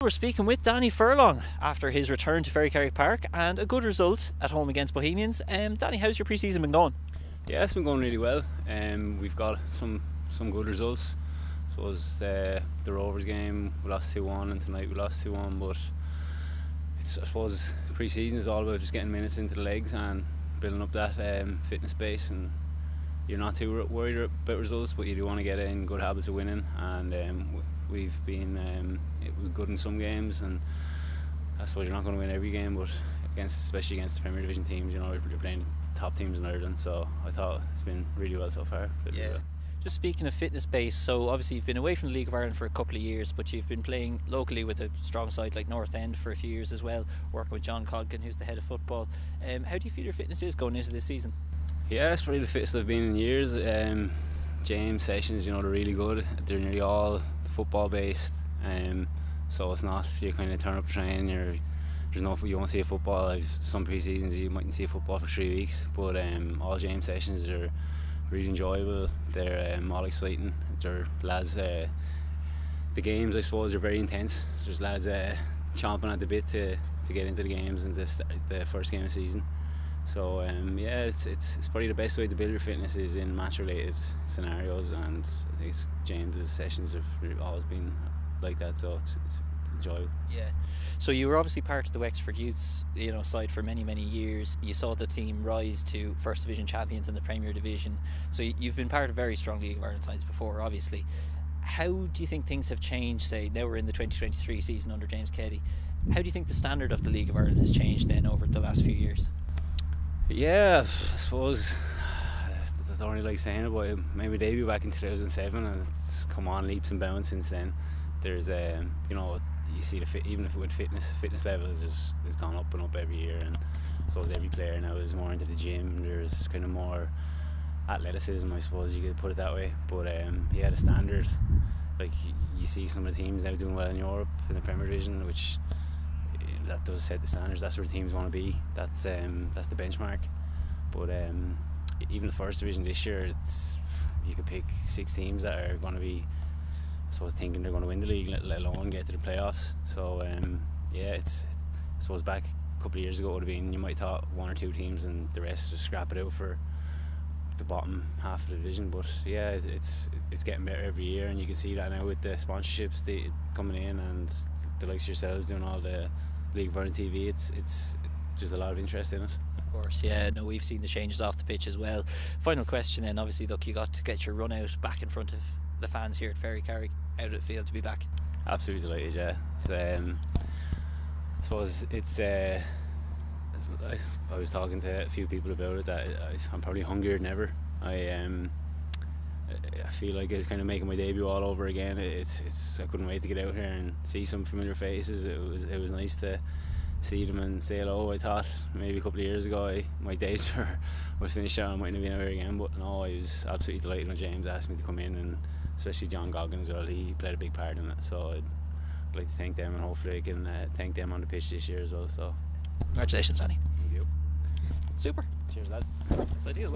We're speaking with Danny Furlong after his return to Ferrycarrig Park and a good result at home against Bohemians. Danny, how's your pre-season been going? Yeah, it's been going really well. We've got some good results. I suppose the Rovers game we lost 2-1 and tonight we lost 2-1, but I suppose pre-season is all about just getting minutes into the legs and building up that fitness base, and you're not too worried about results, but you do want to get in good habits of winning, and we've been good in some games, and I suppose you're not going to win every game, but especially against the Premier Division teams, you know, you're playing the top teams in Ireland, so I thought it's been really well so far. Yeah. Just speaking of fitness base, so obviously you've been away from the League of Ireland for a couple of years, but you've been playing locally with a strong side like North End for a few years as well, working with John Coggan, who's the head of football. How do you feel your fitness is going into this season? Yeah, it's probably the fittest I've been in years. James sessions, you know, they're really good. They're nearly all football based, so it's not you kind of turn up to train. You won't see a football. Some pre-seasons you mightn't see a football for 3 weeks, but all James sessions are really enjoyable. They're all exciting. They're lads. The games, I suppose, are very intense. There's lads chomping at the bit to get into the games and to start the first game of the season. So yeah, it's probably the best way to build your fitness is in match-related scenarios, and I think James's sessions have always been like that. So it's enjoyable. Yeah. So you were obviously part of the Wexford Youths, side for many years. You saw the team rise to First Division champions in the Premier Division. So you've been part of very strong League of Ireland sides before, obviously. How do you think things have changed? Say now we're in the 2023 season under James Keddy. How do you think the standard of the League of Ireland has changed then over the last few years? Yeah, I suppose I don't really like saying it, but made my debut back in 2007, and it's come on leaps and bounds since then. There's you see even if with fitness levels has gone up and up every year, and I suppose every player now is more into the gym. There's kind of more athleticism, I suppose you could put it that way. But yeah, the standard, like you see some of the teams now doing well in Europe in the Premier Division, which that does set the standards. That's where teams want to be. That's the benchmark. But even the First Division this year, you could pick 6 teams that are going to be, I suppose, thinking they're going to win the league, let alone get to the playoffs. So yeah, I suppose back a couple of years ago it would have been, you might have thought 1 or 2 teams and the rest just scrap it out for the bottom half of the division. But yeah, it's getting better every year, and you can see that now with the sponsorships coming in and the likes of yourselves doing all the League of Ireland TV. It's there's a lot of interest in it. Of course, yeah. No, we've seen the changes off the pitch as well. Final question then. Obviously, look, you got to get your run out back in front of the fans here at Ferrycarrig. How did it feel to be back? Absolutely delighted, yeah. I suppose it's I was talking to a few people about it, that I'm probably hungrier than ever. I feel like it's kind of making my debut all over again. I couldn't wait to get out here and see some familiar faces. It was nice to see them and say hello. I thought maybe a couple of years ago my days were finished out, I mightn't have been out here again, but no, I was absolutely delighted when James asked me to come in, and especially John Coggan as well. He played a big part in it, so I'd like to thank them, and hopefully I can thank them on the pitch this year as well. So congratulations, Danny. thank you. Super. Cheers, lads. That's ideal.